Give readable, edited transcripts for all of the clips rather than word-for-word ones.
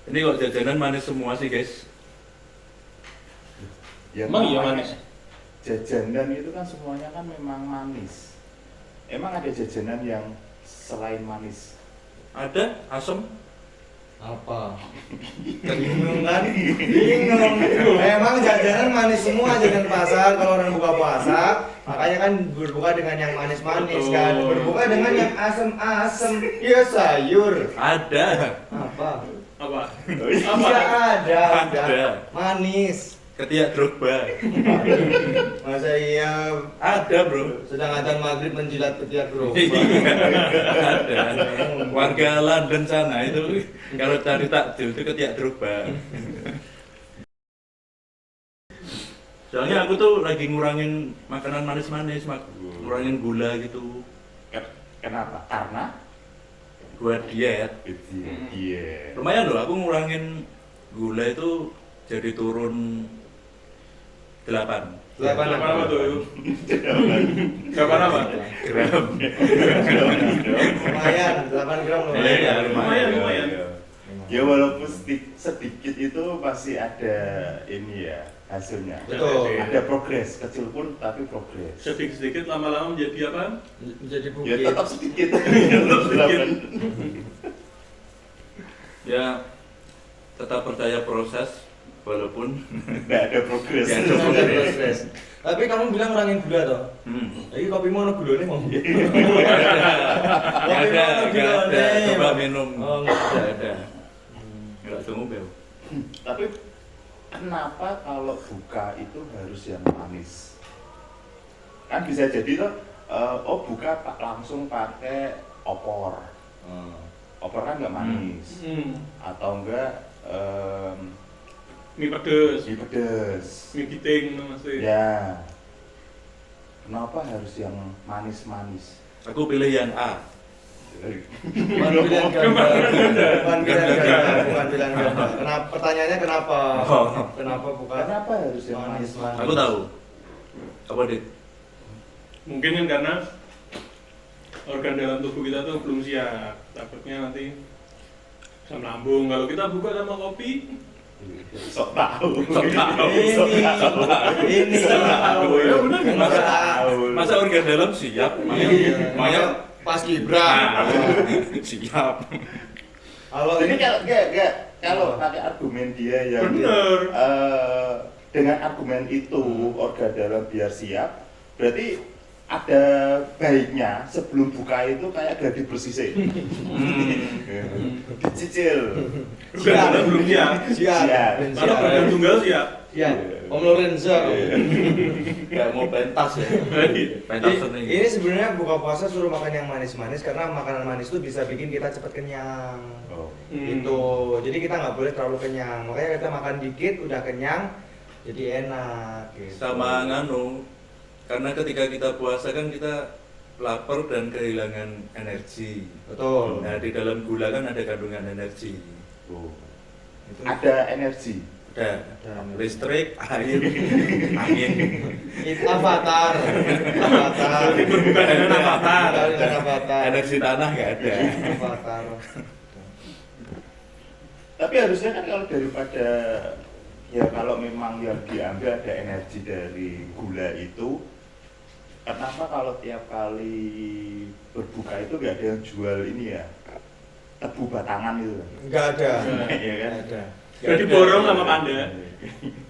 Ini kok jajanan manis semua sih guys. Ya, Emang iya namanya manis? Jajanan itu kan semuanya kan memang manis. Emang ada jajanan yang selain manis? Ada asem. Apa? Bingung kan? Bingung. Emang jajanan manis semua jajanan pasar kalau orang buka puasa, makanya kan berbuka dengan yang manis-manis kan. Berbuka dengan yang asem-asem. Ya sayur. Ada. Apa? Apa? Iya ada. Ada. Manis. Ketiak Drogba. Masa iya Ada bro. sedang adzan maghrib menjilat ketiak bro. Ada. Warga London sana itu kalau cari takjil itu ketiak Drogba. Soalnya aku tuh lagi ngurangin makanan manis-manis, ngurangin gula gitu. Kenapa? Karena Buat diet. iya. Lumayan loh, aku ngurangin gula itu jadi turun 8 Delapan Apa tuh? Kapan apa? gram. Lumayan, 8 gram Iya, lumayan. lumayan. Ya walaupun sedikit itu pasti ada ini ya hasilnya. Betul. Ada progres kecil pun tapi progres. Sedikit-sedikit lama-lama menjadi apa? Menjadi Ya bukit. tetap sedikit. Tetap sedikit. Ya tetap percaya proses walaupun Nggak ada progres. Ya, Nggak ada progres. Tapi kamu bilang ngurangin gula toh? hmm. Jadi kopi mau gulanya mau. Nggak ada. Coba minum. Oh, nggak ada. Nggak tunggu bel. Tapi kenapa kalau buka itu harus yang manis? Kan bisa jadi tuh, buka langsung pakai opor. Opor kan nggak manis. Atau enggak Mie pedes, mie pedes. mie giting masih. Ya. Kenapa harus yang manis-manis? Aku pilih yang A. Bukan pilihan ganda. Bukan pilihan ganda. Bukan pilihan ganda. Kenapa? Pertanyaannya kenapa? Oh. Kenapa bukan? Kenapa harus yang manis-manis? Aku tahu. Apa dit? Mungkin kan karena organ dalam tubuh kita tuh belum siap. Takutnya nanti asam lambung. Kalau kita buka sama kopi, Sok tahu. Ini. Ya benar, Masa organ dalam siap? Iya. Makanya Pas Gibran. siap. Kalau Jadi ini enggak kalau pakai argumen dia yang bener. Dengan argumen itu organ dalam biar siap, berarti ada baiknya sebelum buka itu kayak gladi bersih sih. Dicicil. Organ dalam belum siap. siap. Kalau organ tunggal siap. Ya, Om Lorenzo. Gak mau pentas ya. Pentas seni. Ini sebenarnya buka puasa suruh makan yang manis-manis karena makanan manis itu bisa bikin kita cepat kenyang. Oh. Gitu. Jadi kita nggak boleh terlalu kenyang. Makanya kita makan dikit udah kenyang, jadi enak. Gitu. Sama nganu, karena ketika kita puasa kan kita lapar dan kehilangan energi. Betul. Nah di dalam gula kan ada kandungan energi. Oh. Itu Ada energi. Ada Ada. listrik, air, angin. itu avatar. Avatar. Berbuka dengan avatar. Berbuka dengan avatar. Energi tanah nggak ada. Avatar. Tapi harusnya kan kalau daripada ya kalau memang yang diambil ada energi dari gula itu, kenapa kalau tiap kali berbuka itu nggak ada yang jual ini ya tebu batangan itu? Nggak ada. Iya kan? Nggak ada. Jadi borong sama panda.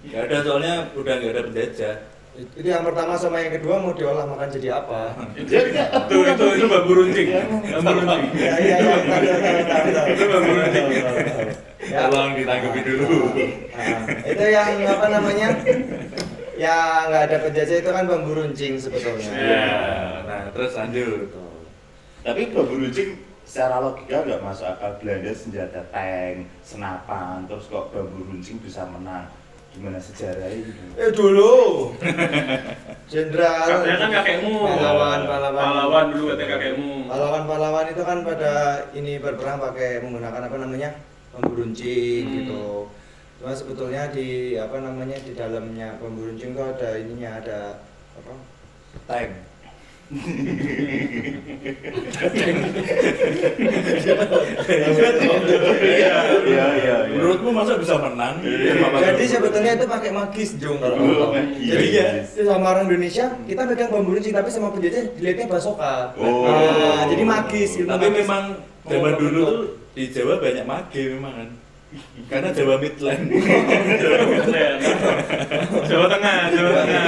Nggak ada soalnya udah nggak ada penjajah. Itu yang pertama sama yang kedua mau diolah makan jadi apa? Jadi Itu bambu runcing. Bambu runcing. Iya. Itu bambu runcing. Ya. Tolong ditanggapi dulu. Nah, itu yang apa namanya? Yang nggak ada penjajah itu kan bambu runcing sebetulnya. Iya. Nah terus lanjut. tapi bambu runcing secara logika nggak masuk akal. Belanda senjata tank, senapan, terus kok bambu runcing bisa menang? Gimana sejarahnya? Dulu Jenderal Katanya kan kakekmu. Pahlawan dulu katanya kakekmu. Pahlawan itu kan pada ini berperang pakai menggunakan apa namanya? Bambu runcing gitu. Cuma sebetulnya di apa namanya di dalamnya bambu runcing itu ada ininya ada apa? Tank. Iya. Menurut menurutmu masa bisa menang? Jadi sebetulnya itu pakai magis Jung kalau kamu tahu. Jadi ya sama orang Indonesia kita pegang bambu runcing tapi sama penjajah dilihatnya basoka. Oh. Nah, jadi magis. ilmu Tapi magis. memang zaman dulu tuh di Jawa banyak mage memang kan. Karena Jawa Midland. Jawa Tengah, Jawa Tengah.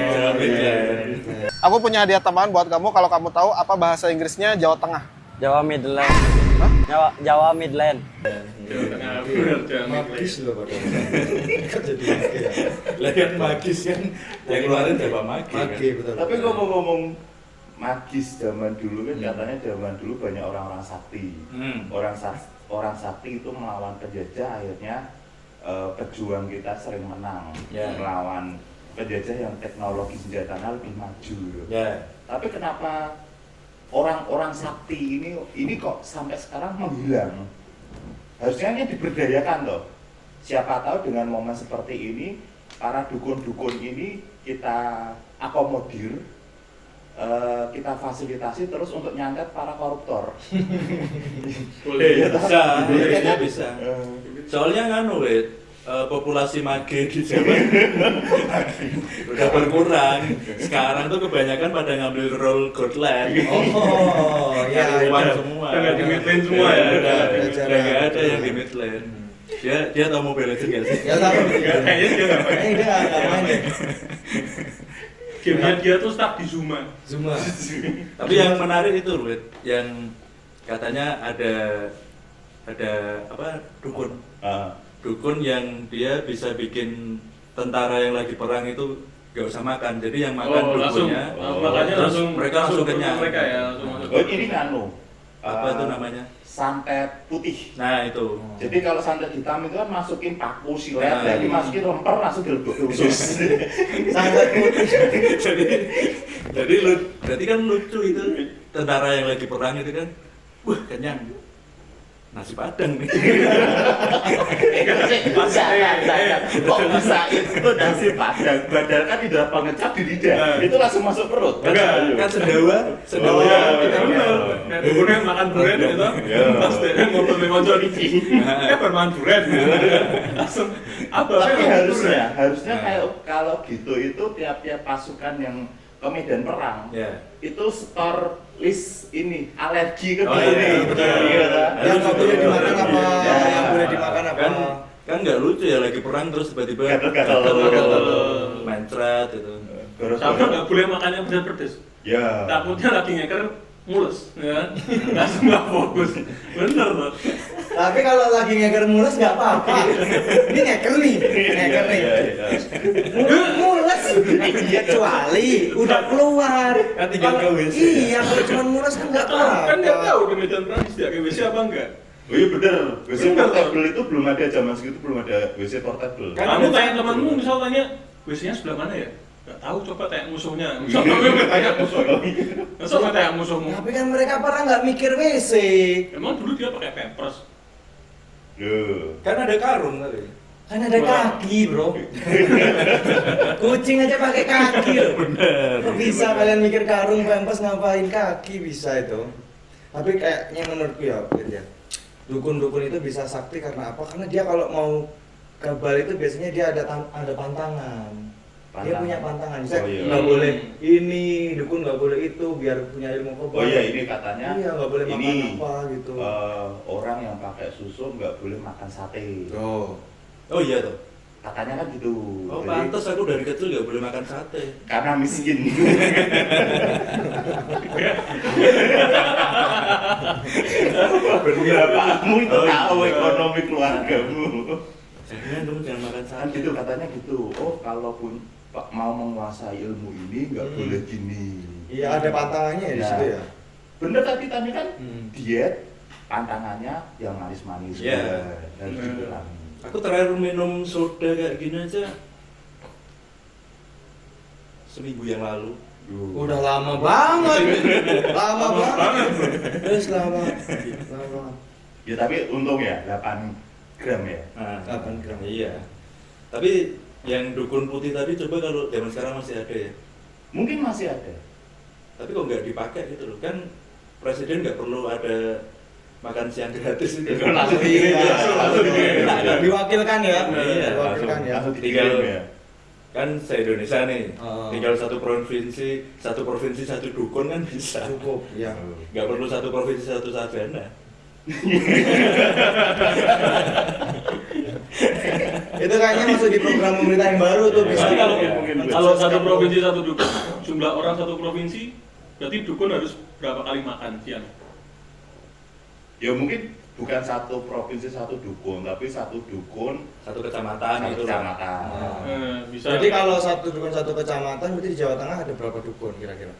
Jawa Midland. Aku punya hadiah tambahan buat kamu kalau kamu tahu apa bahasa Inggrisnya Jawa Tengah. Jawa Midland. Jawa Midland. Jawa Tengah, bener Jawa magis Midland. loh padahal. Jadi magis ya. Lah kan magis kan yang keluarin Jawa mage. Magis Kan? betul. Tapi ngomong-ngomong magis zaman dulu kan katanya zaman dulu banyak orang-orang sakti. Orang sakti itu melawan penjajah akhirnya pejuang kita sering menang Ya. melawan penjajah yang teknologi senjatanya lebih maju. Ya. Tapi kenapa orang-orang sakti ini kok sampai sekarang menghilang? Harusnya ini diberdayakan loh. Siapa tahu dengan momen seperti ini para dukun-dukun ini kita akomodir, kita fasilitasi terus untuk nyantet para koruptor. Boleh. Bisa, Iya kan? bisa. Soalnya nganu wet, populasi mage di Jawa udah berkurang. Sekarang tuh kebanyakan pada ngambil role godland. Oh, ya. Uang ya. semua. Udah nggak di Midland semua ya? Udah Udah nggak ada yang di Midland. Dia tahu Mobile Legends nggak sih? Ya tahu. Kayaknya dia nggak main. Dia nggak main deh. Gamenya dia tuh stuck di Zuma. Zuma. Tapi yang menarik itu Wet, yang katanya ada apa dukun. Dukun yang dia bisa bikin tentara yang lagi perang itu gak usah makan, jadi yang makan dukunnya, makanya terus langsung mereka langsung kenyang. mereka ya langsung masuk. Oh ini nganu. Apa itu namanya? Santet putih. Nah itu. Jadi kalau santet hitam itu kan masukin paku silet, Nah. jadi masukin lemper langsung dilebok usus. Sangat putih. jadi berarti kan lucu itu tentara yang lagi perang itu kan, wah kenyang. Nasi padang nih. Bisa, kok bisa itu nasi padang, padahal kan tidak pengecap di lidah, itu langsung masuk perut. Kan sedawa, Oh, iya, Kita iya. Kayak dukunnya makan durian gitu. Iya. Pas dia ngobrol dengan konco iki. Bermakan durian. Langsung apa Tapi sih harusnya kayak kalau gitu itu tiap-tiap pasukan yang ke medan perang Ya. itu store list ini alergi ke Oh, diri. iya, betul. Iya, kan? Yang nggak boleh dimakan apa? Ya. Yang boleh dimakan apa? Kan nggak lucu ya lagi perang terus tiba-tiba Gatel-gatel. mencret itu. Terus Sama nggak boleh makan yang pedas-pedas. ya. Takutnya lagi ngeker mulus, ya. Langsung nggak fokus. Bener loh. Tapi kalau lagi ngeker mulus nggak apa-apa. Ini ngeker nih. Iya, iya. Mulus. Kecuali udah keluar. Kan tinggal ke WC. Iya, kalau cuma mulus kan nggak apa-apa. Kan nggak tahu di medan perang disediakan WC apa enggak. Oh iya bener, WC Bener, portable itu belum ada zaman segitu, belum ada WC portable. Kan Kamu ada tanya satu. temanmu misal tanya WC-nya sebelah mana ya? Nggak tahu, coba tanya musuhnya. Misal kamu nggak tanya musuhnya. Masa nggak tanya musuhmu? Tapi kan mereka pernah nggak mikir WC. Emang dulu dia pakai pampers. Loh. Kan ada karung tadi. Kan ada kaki, bro. Kucing aja pakai kaki loh. Bener. Kok bisa kalian mikir karung pempes ngapain kaki bisa itu? Tapi kayaknya menurutku ya, Bet, ya. Dukun-dukun itu bisa sakti karena apa? Karena dia kalau mau kebal itu biasanya dia ada pantangan. Dia Pantangan. punya pantangan. Misalnya Oh, iya. nggak boleh ini, dukun nggak boleh itu biar punya ilmu kebal. Oh iya ini katanya. Iya, nggak boleh makan ini, apa gitu. orang yang pakai susu nggak boleh makan sate. Oh iya tuh. Katanya kan gitu. Oh Jadi, pantas aku dari kecil nggak boleh makan sate. karena miskin. Bapakmu itu Oh, tahu iya. ekonomi keluargamu. Jangan dong jangan makan Kan sate. gitu katanya gitu. Oh kalaupun Pak mau menguasai ilmu ini nggak boleh gini. Iya, ada pantangannya ya di Nah. situ ya. Bener tadi kan Hmm. diet pantangannya yang manis-manis. Iya. Harus dikurangi. Aku terakhir minum soda kayak gini aja seminggu yang lalu. Udah lama banget. Lama banget. Terus lama. Lama. Ya tapi untung ya 8 gram ya. Nah, 8 gram. Iya. Tapi yang dukun putih tadi coba kalau zaman sekarang masih ada ya. Mungkin masih ada. Tapi kok nggak dipakai gitu loh. Kan presiden nggak perlu ada makan siang gratis itu. Langsung dikirim, langsung dikirim. Enak Diwakilkan ya. Iya, Diwakilkan ya. langsung Tinggal dikirim ya. kan se-Indonesia nih, Oh. tinggal satu provinsi satu dukun kan bisa. Cukup, ya. Nggak perlu satu provinsi satu sarjana. Itu kayaknya masuk di program pemerintah yang baru tuh bisa. Tapi kalau Iya. kalau satu provinsi satu dukun, jumlah orang satu provinsi, berarti dukun harus berapa kali makan siang? Ya mungkin bukan satu provinsi satu dukun, tapi satu dukun Satu kecamatan satu itu lah. kecamatan. Bisa. Jadi kalau satu dukun satu kecamatan, berarti di Jawa Tengah ada berapa dukun kira-kira?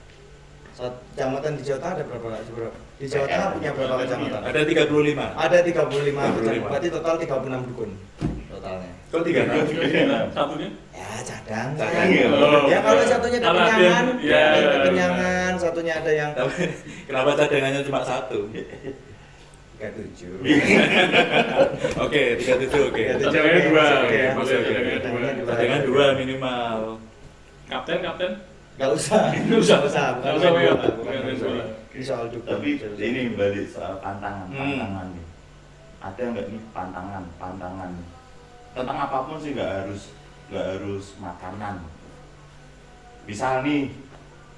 Satu kecamatan di Jawa Tengah ada berapa? Di Jawa Tengah punya berapa kecamatan? Ada 35. Ada 35 kecamatan, 35. berarti total 36 dukun totalnya. Kok 36? Satunya? Ya cadangan. Cadangan ya. Ya kalau satunya Kalau ada kekenyangan, yang- ya. kekenyangan, satunya ada yang Tapi kenapa cadangannya cuma satu? 37. Oke, 37 oke. Cadangannya dua. Oke, ya. Oke, cadangannya dua. Cadangan 2 minimal. Kapten? Gak usah. Nggak usah. bukan Nggak usah, main ya. bola, bukan Bukan main main bola. bola. Ini soal dukun. Tapi ini balik soal pantangan, Hmm. pantangan nih. Ada nggak nih pantangan tentang apapun sih, nggak harus makanan. Misal nih,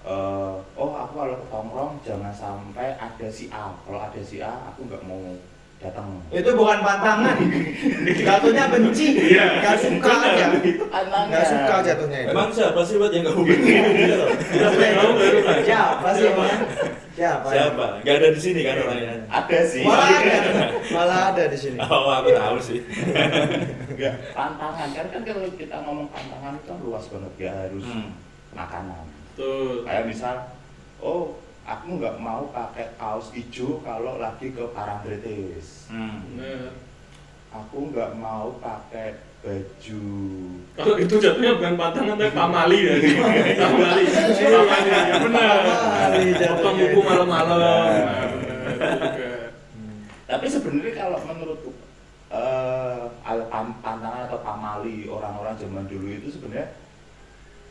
oh aku kalau ke tongkrong jangan sampai ada si A. Kalau ada si A, aku nggak mau datang. Itu bukan pantangan. Jatuhnya benci. Iya. Gak suka aja. Itu pantangan. Gak suka jatuhnya itu. Emang siapa sih buat yang kamu bingung? Siapa sih emang? Siapa? Siapa? Gak ada di sini kan orangnya. Ada sih. Malah ada di sini. Oh, aku tahu sih. Nggak, pantangan kan kalau kita ngomong pantangan itu kan luas banget, ya harus makanan. Betul. Kayak misal, oh aku nggak mau pakai kaos hijau kalau lagi ke Parangtritis. Bener. Aku nggak mau pakai baju. Kalau itu jatuhnya bukan pantangan tapi pamali ya. Pamali. Pamali ya benar. Pamali jatuhnya. Potong kuku malam-malam. Nah, benar, itu juga. Tapi sebenarnya kalau menurutku pantangan atau pamali orang-orang zaman dulu itu sebenarnya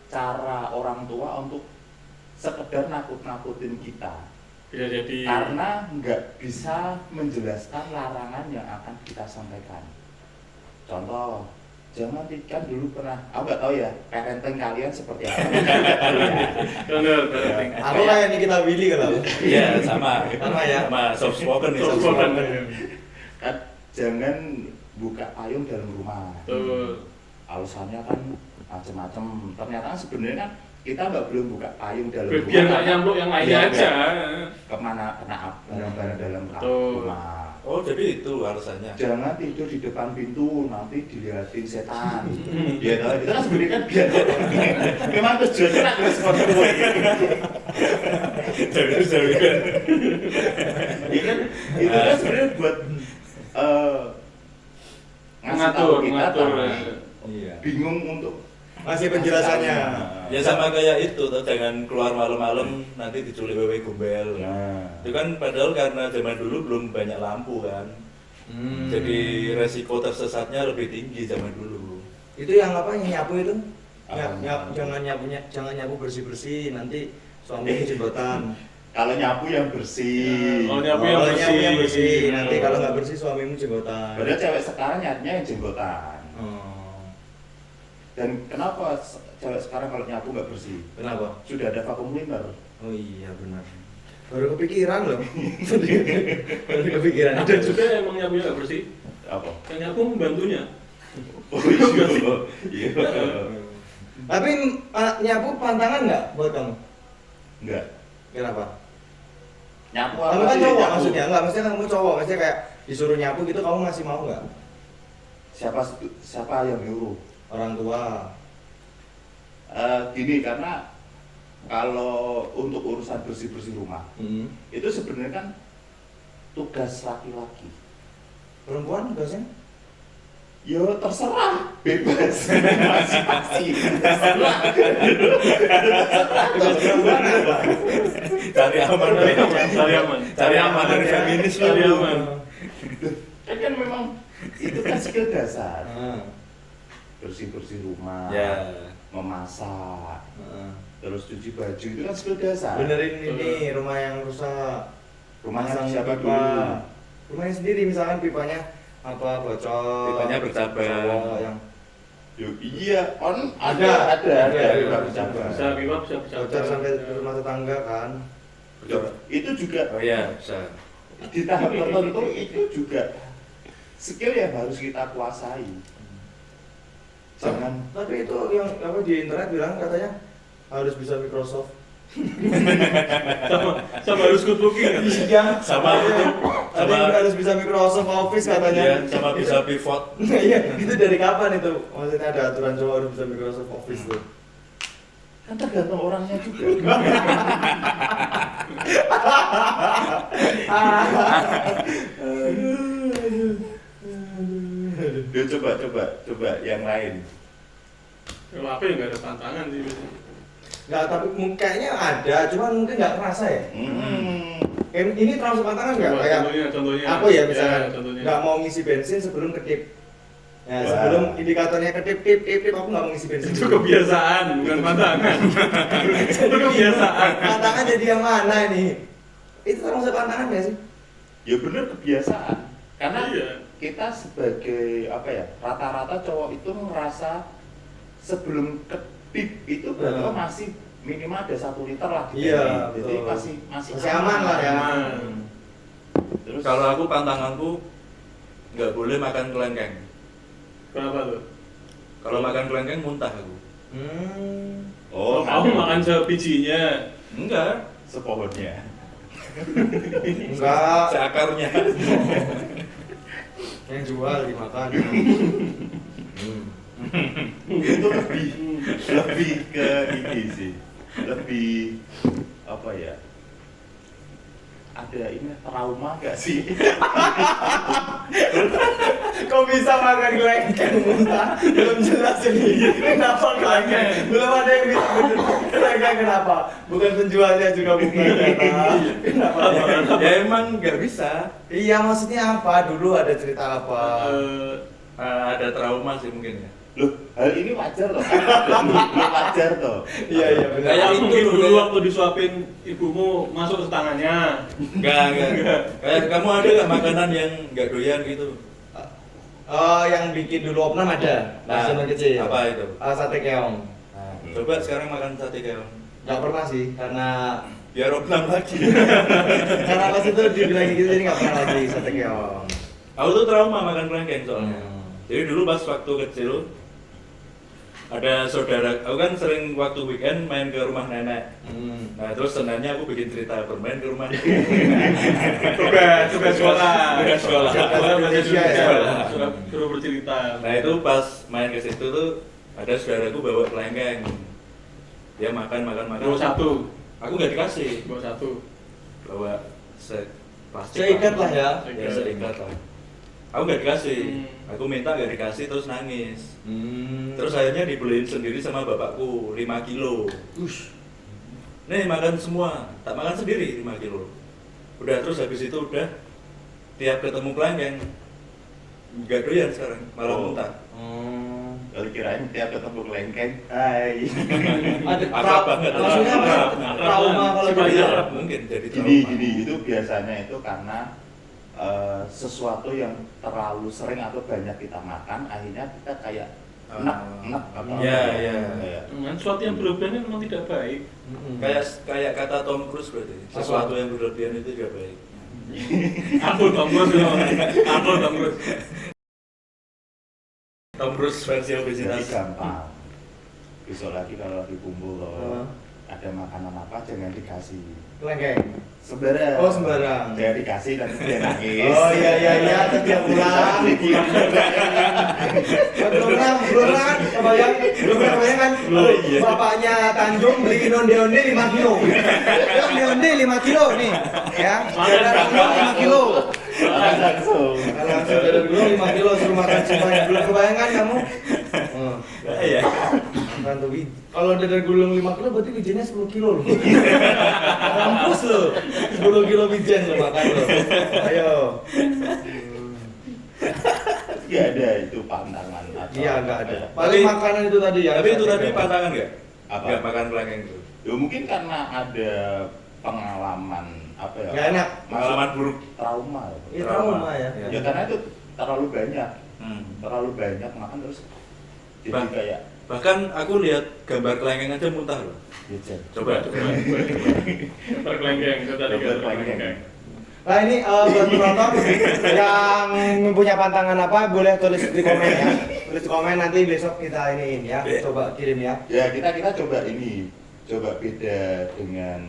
cara orang tua untuk sekedar nakut-nakutin kita. Bisa jadi. Karena nggak bisa menjelaskan larangan yang akan kita sampaikan. Contoh, jangan kan dulu pernah, aku nggak tahu ya, parenting kalian seperti apa. Benar. Aku kayak Nikita Willy kalau. Iya, sama. Sama ya? Sama soft spoken nih, soft Soft-spoken. spoken. Kan jangan buka payung dalam rumah. Betul. Alasannya kan macam-macam. Ternyata kan sebenarnya kan kita nggak belum buka payung dalam rumah. Biar nggak nyamuk yang lainnya Biar aja. Kemana kena barang-barang dalam Betul. rumah. Oh, jadi itu alasannya. Jangan tidur di depan pintu, nanti dilihatin setan. Ya tahu, itu kan sebenarnya kan biar memang tujuannya nak respon gue. Jadi kan. Itu kan sebenarnya buat ngasih tahu kita Mengatur. tapi Iya. bingung untuk Masih penjelasannya. Ya sama kayak itu tuh, jangan keluar malam-malam nanti diculik wewe gombel. Nah. Itu kan padahal karena zaman dulu belum banyak lampu kan. Jadi resiko tersesatnya lebih tinggi zaman dulu. Itu yang apa yang nyapu itu? Apa? Jangan nyapu bersih-bersih nanti suaminya jembatan. Kalau nyapu yang bersih. Kalau nyapu Kalau yang nyapu yang bersih, bersih. nanti kalau nggak bersih suamimu jembatan. Padahal cewek sekarang nyarinya yang jenggotan. Oh. Dan kenapa cewek sekarang kalau nyapu nggak bersih? Kenapa? Sudah ada vacuum cleaner. Oh iya benar. Baru kepikiran loh. Baru kepikiran. Ada juga yang emang nyapunya nggak bersih. Apa? Yang nyapu membantunya. Oh iya. Iya. Tapi nyapu pantangan nggak buat kamu? Enggak. Kenapa? Nyapu Kamu apa kan sih? cowok Nyapu. maksudnya, enggak maksudnya kamu cowok, maksudnya kayak disuruh nyapu gitu kamu masih mau nggak? Siapa yang nyuruh? Orang tua. Gini, karena kalau untuk urusan bersih-bersih rumah itu sebenarnya kan tugas laki-laki. Perempuan biasanya? Ya terserah, bebas. Masing-masing. Terserah. Tugas perempuan apa? Cari aman, Cari aman. Cari aman dari feminis lu. Cari aman. Kan memang itu kan skill dasar. Ah, Bersih-bersih rumah, Ya. memasak, ah. terus cuci baju itu kan skill dasar. Benerin ini rumah yang rusak. Rumahnya Pasang siapa pipa. dulu? Rumahnya sendiri misalkan pipanya apa bocor. Pipanya bercabang. cowok yang Yo, iya, Ada. pipa bercabang. Bisa pipa bisa bocor sampai ke rumah tetangga kan. Itu juga Oh iya, bisa. di tahap tertentu itu juga skill yang harus kita kuasai. Jangan Tapi itu yang apa di internet bilang katanya harus bisa Microsoft. sama harus good looking kan? Iya, Sama itu, ada yang harus bisa Microsoft Office Iya, katanya. sama bisa pivot. Iya, itu dari kapan itu? Maksudnya ada aturan cowok harus bisa Microsoft Office tuh. kan tergantung orangnya juga. Dia coba yang lain. Kalau aku ya nggak ada tantangan sih biasanya. Nggak, tapi kayaknya ada, cuman mungkin nggak kerasa ya. Ini termasuk tantangan nggak? Coba, Kayak contohnya aku ya misalkan contohnya. nggak mau ngisi bensin sebelum ketip. Ya, Wah. sebelum indikatornya ketip, aku nggak mau ngisi bensin. Itu kebiasaan bukan tantangan. Itu kebiasaan. Tantangan jadi yang mana ini? Itu termasuk tantangan nggak sih? Ya bener kebiasaan. Karena Iya. kita sebagai apa ya, rata-rata cowok itu merasa sebelum ketip itu berarti Hmm. masih minimal ada 1 liter lah. Iya, Jadi betul. masih Masih aman lah ya. Aman. Terus Kalau aku pantanganku nggak boleh makan kelengkeng. Kenapa tuh? Kalau makan kelengkeng muntah aku. oh, Kamu makan sebijinya. Enggak, sepohonnya. Enggak, seakarnya. yang jual dimakan. Itu lebih ke ini sih. Lebih apa ya? Ada ini trauma gak sih? Kok bisa makan kelengkeng muntah? Belum jelas ini. Kenapa kelengkeng? Belum ada yang bisa bener. Kelengkeng kenapa? Bukan penjualnya juga bukan. Kenapa? Ya emang nggak bisa. Iya, maksudnya apa? Dulu ada cerita apa? Ada trauma sih mungkin ya. Loh, hal ini wajar toh? Loh, wajar toh? Iya benar. Kayak Kayak itu mungkin loh, dulu kayak- waktu disuapin ibumu masuk ke tangannya. Enggak. Kayak kamu ada nggak makanan yang nggak doyan gitu? Oh, yang bikin dulu opnam ada. Nah, Zaman kecil. apa itu? Sate keong. Nah, coba sekarang makan sate keong. Nggak pernah sih, karena Biar opnam lagi. pas itu dibilang gitu jadi nggak pernah lagi sate keong. Aku tuh trauma makan kelengkeng soalnya. Jadi dulu pas waktu kecil ada saudara, aku kan sering waktu weekend main ke rumah nenek. Nah terus senangnya aku bikin cerita bermain ke rumah nenek. Tugas sekolah. Tugas sekolah. Sekolah masih Indonesia ya. suruh bercerita. Nah itu pas main ke situ tuh ada saudaraku bawa kelengkeng. Dia makan. Bawa satu. Aku nggak dikasih. Bawa satu. Bawa plastik. Seikat lah ya. Ya seikat lah. Aku nggak dikasih. Hmm. Aku minta nggak dikasih terus nangis. Terus akhirnya dibeliin sendiri sama bapakku 5 kilo. Ush. Nih makan semua, tak makan sendiri 5 kilo. Udah terus habis itu udah tiap ketemu kelengkeng nggak doyan sekarang, malah Oh. muntah. Kalau kirain tiap ketemu kelengkeng, hai. Ada Akrab banget. maksudnya apa? Akrab. Trauma kalau Supaya- gitu. Iya, mungkin jadi Gini, trauma. itu biasanya itu karena sesuatu yang terlalu sering atau banyak kita makan, akhirnya kita kayak enak apa? Iya, iya. Kayak, Dengan sesuatu yang berlebihan itu memang tidak baik. Kayak kata Tom Cruise berarti. Sesuatu yang berlebihan itu juga baik. Ampun Tom Cruise. Ampun Tom Cruise. Tom Cruise versi jadi obesitas. gampang. Besok lagi kalau lagi kumpul Heeh. ada makanan apa jangan dikasih. Kelengkeng. Sembarang. Oh, sembarang. Jangan dikasih dan dia nangis. Oh iya, setiap bulan. Belum kan, kebayang kan, Oh, iya. bapaknya Tanjung beliin onde-onde 5 kilo. Onde-onde 5 kilo nih, ya. Jalan gulung 5 kilo. Langsung. Langsung jalan gulung 5 kilo suruh makan semuanya. Belum kebayang kan kamu? Iya. Makan tuh kalau dadar gulung 5 kilo berarti wijennya 10 kilo loh. Kampus loh. 10 kilo wijen lo makan lo. Ayo. Nggak ada itu pantangan atau Iya, enggak ada. apa ya. Paling Tapi- makanan itu tadi ya. Tapi itu tadi pantangan nggak? Apa? Nggak makan kelengkeng itu. Ya mungkin karena ada pengalaman apa ya? Nggak enak. Pengalaman buruk. Trauma. Iya, trauma ya. Ya karena itu terlalu banyak, Hmm. makan terus jadi Bah- kayak Bahkan aku lihat gambar kelengkeng aja muntah loh. jajan. Coba. Gambar kelengkeng, itu tadi Gambar gambar kelengkeng. kelengkeng. Nah ini buat penonton yang mempunyai pantangan apa boleh tulis di komen ya. Tulis di komen nanti besok kita iniin ya. Coba kirim ya. Ya kita coba beda dengan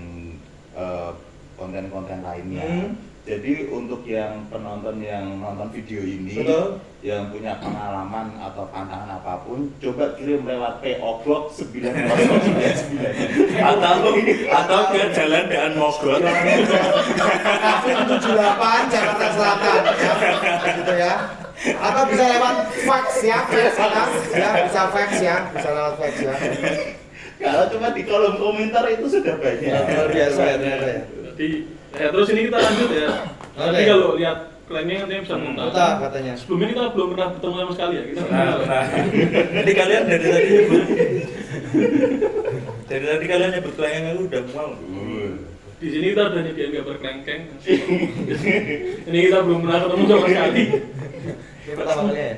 konten-konten lainnya. Jadi untuk yang penonton yang nonton video ini, Betul. yang punya pengalaman atau pantangan apapun, coba kirim lewat PO Box 9099 atau ke Jalan Daan Mogot. Kafe 78 Jakarta Selatan ya. Gitu ya. Atau bisa lewat fax ya, bisa fax ya, bisa lewat fax ya. Kalau cuma di kolom komentar itu sudah banyak. Luar biasa ya ternyata ya. Jadi, terus ini kita lanjut ya. Tapi Oke. kalau lihat kelengkeng katanya bisa muntah. Muntah katanya. Sebelumnya kita belum pernah ketemu sama sekali ya. Kita Nah. Jadi kalian dari tadi nyebut. Dari tadi kalian nyebut kelengkeng aku udah mual. di sini kita udah nyediain gambar kelengkeng. Ini kita belum pernah ketemu sama sekali. Ini pertama kali ya.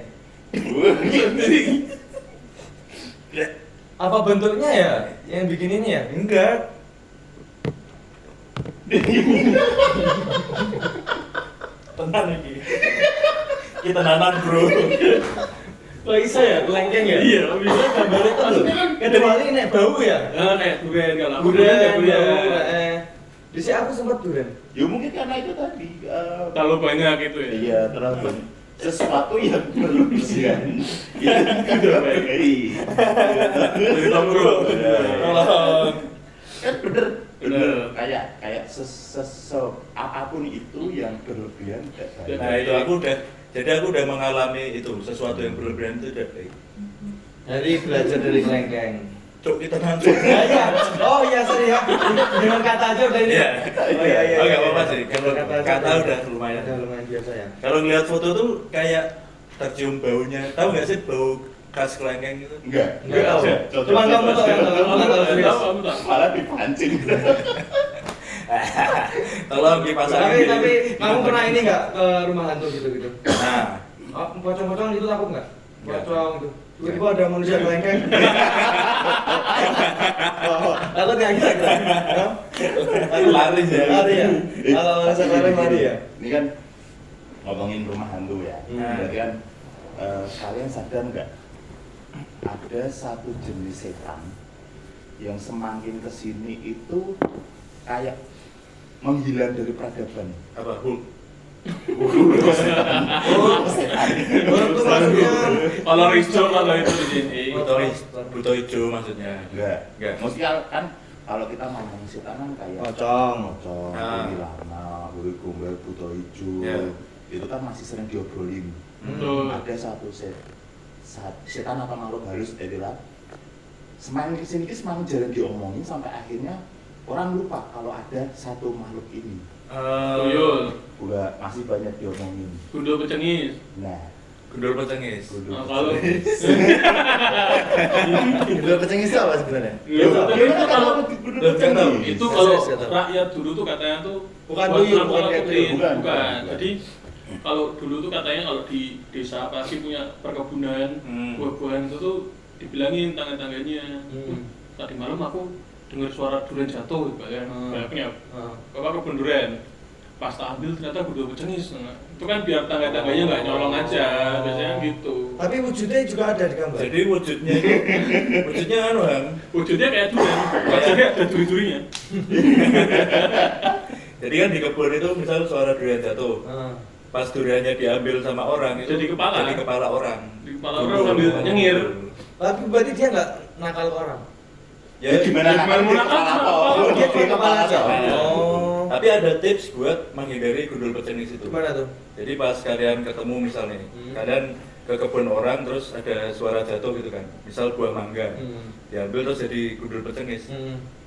Ya, Apa bentuknya ya? Yang bikin ini ya? enggak. Tenang lagi. Kita nanan bro. Kok bisa ya? Kelengkeng ya? Iya, bisa gambarnya kan. Kecuali nek bau ya? Nah, kayak durian kalau aku Durian, kayak durian. bau. Di sini aku sempat durian. Ya mungkin karena itu tadi. Terlalu banyak gitu ya. Iya, terlalu sesuatu yang berlebihan. Itu Dari Tom Bro. Tolong. kan bener Bener. kayak apapun itu yang berlebihan tidak baik. Nah itu aku udah mengalami itu sesuatu yang berlebihan itu udah baik. Jadi belajar dari kelengkeng. Cuk kita langsung. Ya, iya. Oh iya sorry ya. Dengan kata aja udah ini. Iya. Oh iya iya. Oh nggak apa-apa sih. Kalau Kata-kata kata aja. udah lumayan. Udah lumayan biasa ya. Kalau ngeliat foto tuh kayak tercium baunya. Tahu nggak sih bau khas kelengkeng itu? Enggak Enggak tahu. Contoh- Cuma kamu tahu yang tahu. Kamu tahu serius. malah dipancing. Tolong dipasangin. Tapi kamu pernah ini nggak ke rumah hantu gitu-gitu? Nah, Pocong-pocong itu takut nggak? Nggak. Pocong itu. Tiba-tiba ada manusia kelengkeng. Takut nggak kira-kira? lari ya. Lari ya? Kalau manusia kelengkeng lari ya? Ini kan ngomongin rumah hantu ya. Berarti kan kalian sadar nggak ada satu jenis setan yang semakin kesini itu kayak menghilang dari peradaban. Apa Hulk? Setan. Oh, itu maksudnya. Kalau hijau kalau itu di sini. Buto hijau maksudnya. Enggak. Maksudnya kan kalau kita ngomong setan kan kayak Pocong. pocong, Ah. kuntilanak, gombel, buto hijau. Ya. Itu kan masih sering diobrolin. Betul. Ada satu setan atau makhluk halus adalah semakin kesini semakin jarang diomongin sampai akhirnya orang lupa kalau ada satu makhluk ini. Tuyul, Udah masih banyak diomongin. gundul pecengis. Nah, Gundul pecengis. gundul Nah, kalau Gundul pecengis itu apa sebenarnya? Gundul pecengis itu kalau Nggak tahu. itu Saya kalau tahu. rakyat dulu tuh katanya tuh Bukan buat tuyul, nakal bukan kayak nakutin. tuyul. Bukan. Bukan. Jadi kalau dulu tuh katanya kalau di desa apalagi punya perkebunan buah-buahan itu tuh dibilangin tangan-tangannya. Tadi malam aku dengar suara durian jatuh gitu ya. Kayaknya bapak kebun durian. Pas tak ambil ternyata gundul pecengis. Nah, itu kan biar tangga-tangganya nggak nyolong aja, biasanya gitu. Tapi wujudnya juga ada di gambar. Jadi wujudnya itu wujudnya anu Bang. Wujudnya kayak durian, wajahnya ada duri-durinya. Jadi kan di kebun itu misal suara durian jatuh. Pas duriannya diambil sama orang itu Jadi kepala. Jadi kepala orang. Di kepala orang sambil nyengir. Tapi berarti dia nggak nakal ke orang. Ya gimana gimana mau nakal? kepala Dia pakai kepala aja. Oh. Tapi ada tips buat menghindari gundul pecengis itu. Gimana tuh? Jadi pas kalian ketemu misalnya, kalian ke kebun orang terus ada suara jatuh gitu kan. Misal buah mangga. Diambil terus jadi gundul pecengis.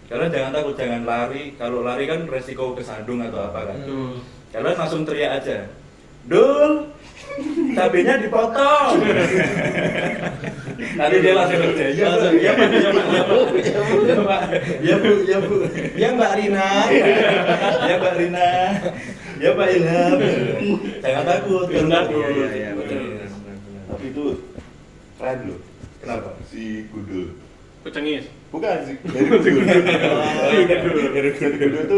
Kalian jangan takut, jangan lari. Kalau lari kan resiko kesandung atau apa kan. Kalian langsung teriak aja. Dul, cabenya dipotong. Nanti dia langsung kerja. Iya, Pak. Iya, Pak. Iya, Pak. Iya, Pak. Iya, Bu. Iya, Bu. Ya Mbak Rina. Iya, Mbak Rina. Ya Pak Ilham. Jangan takut. Jangan takut. Iya, betul. Tapi itu keren loh. Kenapa? Si Gundul. Pecengis. Bukan sih, dari Gundul. Dari Gundul itu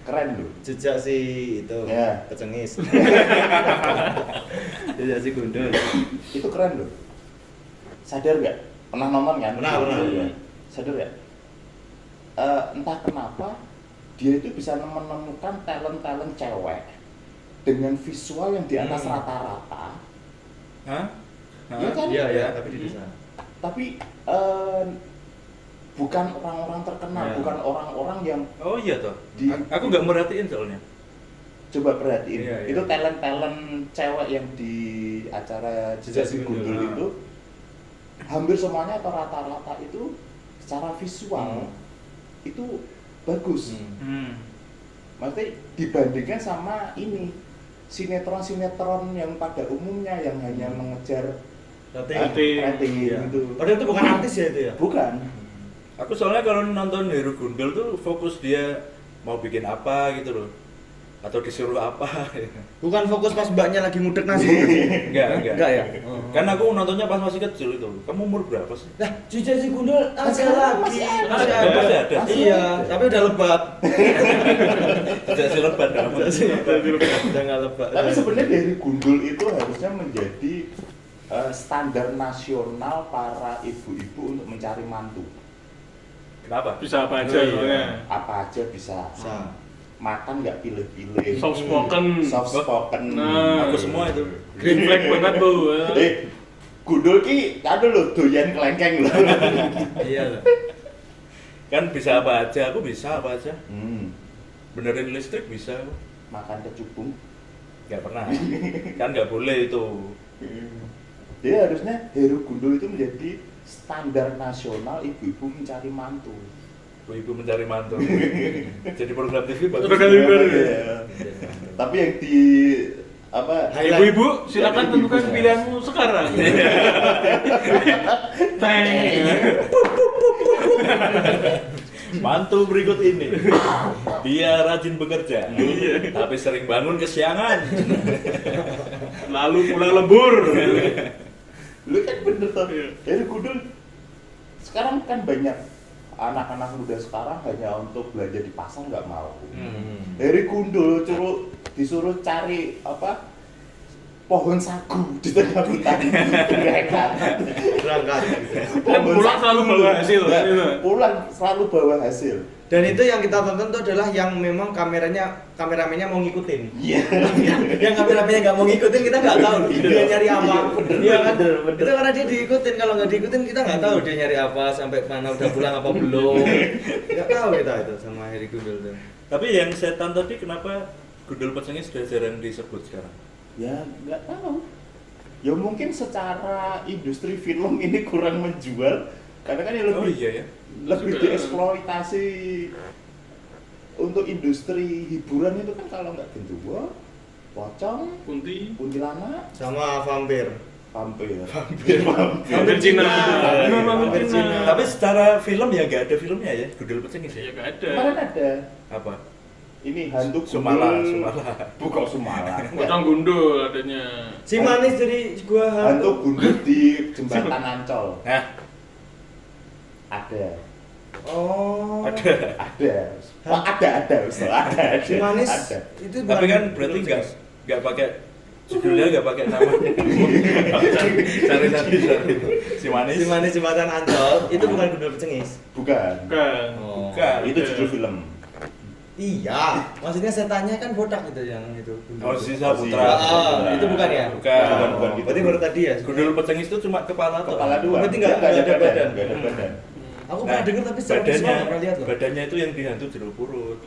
keren loh. Jejak si itu, Ya. pecengis. Jejak si gundul. Itu keren loh. Sadar nggak? Pernah nonton kan? Pernah. Iya. Sadar nggak? Entah kenapa dia itu bisa menemukan talent cewek dengan visual yang di atas rata-rata. Hah? Iya kan? Iya, tapi di desa. Tapi bukan orang-orang terkenal, Ya. bukan orang-orang yang Oh iya toh. Di- Aku nggak merhatiin soalnya. coba perhatiin. Iya, iya. Itu talent cewek yang di acara Jejak si Gundul Gundul. itu hampir semuanya atau rata-rata itu secara visual itu bagus. Maksudnya dibandingkan sama ini sinetron-sinetron yang pada umumnya yang hanya mengejar rating Iya. gitu. Padahal itu bukan artis ya itu ya? Bukan. Aku soalnya kalau nonton Heru Gundul tuh fokus dia mau bikin apa gitu loh. Atau disuruh apa. Bukan fokus pas mbaknya lagi ngudek nasi. Enggak. Enggak ya? Kan aku nontonnya pas masih kecil itu. Kamu umur berapa sih? Nah, Jejak si gundul Masih ada ada, lagi. masih ada. Masih ada. Iya, tapi udah lebat. Tidak sih lebat dalam. Udah nggak lebat. Tapi sebenarnya dari Gundul itu harusnya menjadi standar nasional para ibu-ibu untuk mencari mantu. Kenapa? Bisa apa aja Oh, iya. soalnya. Apa aja bisa. Bisa. Makan nggak pilih-pilih. Soft spoken. Soft spoken. Nah. Aku semua itu. Green flag banget tuh. Gundul ki ada loh doyan kelengkeng loh. Iya loh. Kan bisa apa aja, aku bisa apa aja. Benerin listrik bisa aku. Makan kecubung. Nggak pernah. Kan nggak boleh itu. Jadi harusnya Heru Gundul itu menjadi standar nasional ibu-ibu mencari mantu. Ibu mencari mantu. Jadi program TV bagus. Program TV baru. Iya. Tapi yang di apa? Ibu-ibu silakan tentukan pilihanmu sekarang. Mantu berikut ini. Dia rajin bekerja. Tapi sering bangun kesiangan. Lalu pulang lembur. Lu kan bener tuh. Heru Gundul sekarang kan banyak anak-anak muda sekarang hanya untuk belanja di pasar nggak mau. Heru Gundul disuruh cari apa? Pohon sagu di tengah hutan. Berangkat. Dan pulang selalu bawa hasil. Pulang selalu bawa hasil. Dan itu yang kita tonton itu adalah yang memang kameramennya mau ngikutin. Iya. Yang kameramennya nggak mau ngikutin kita nggak tahu dia nyari apa. Iya kan? Bener. Itu karena dia diikutin, kalau nggak diikutin kita nggak tahu dia nyari apa, sampai mana, udah pulang apa belum. Nggak tahu kita itu sama Heru Gundul tuh. Tapi yang setan tadi kenapa Gundul Pecengis sudah jarang disebut sekarang? Ya nggak tahu. Ya mungkin secara industri film ini kurang menjual karena kan yang Oh lebih iya ya. lebih Sudah. dieksploitasi untuk industri hiburan itu kan kalau nggak genderuwo, pocong, Kunti. kuntilanak, Sama vampir. vampir. Vampir Cina. Vampir Cina. Tapi secara film ya nggak ada filmnya ya Gundul Pecengis Ya ya. nggak ada. Kemarin ada Apa? ini hantu Sumala, gundul. Sumala. Bukan Sumala. Pocong gundul adanya. Si manis jadi gua Hantu gundul di jembatan Ancol. Nah, Ada. Oh. ada. Wah, ada. Ustaz. Ada. Si manis Ada. itu Tapi bukan kan berarti nggak pakai judulnya, nggak pakai nama. Cari. Si manis. Si manis jembatan Ancol itu bukan Gundul Pecengis. Bukan. Bukan. Oh. Bukan. Itu judul film. Iya, maksudnya setannya kan botak itu yang itu. Oh, si Oh, Saputra. Ah, itu bukan ya? Bukan. gitu. Berarti baru tadi ya. Gundul Pecengis itu cuma kepala tuh. Kepala dua. Berarti nggak ada ada badan. Nggak ada badan. Aku pernah dengar tapi secara visual badannya, nggak pernah lihat loh. badannya itu yang dihantu jeruk purut.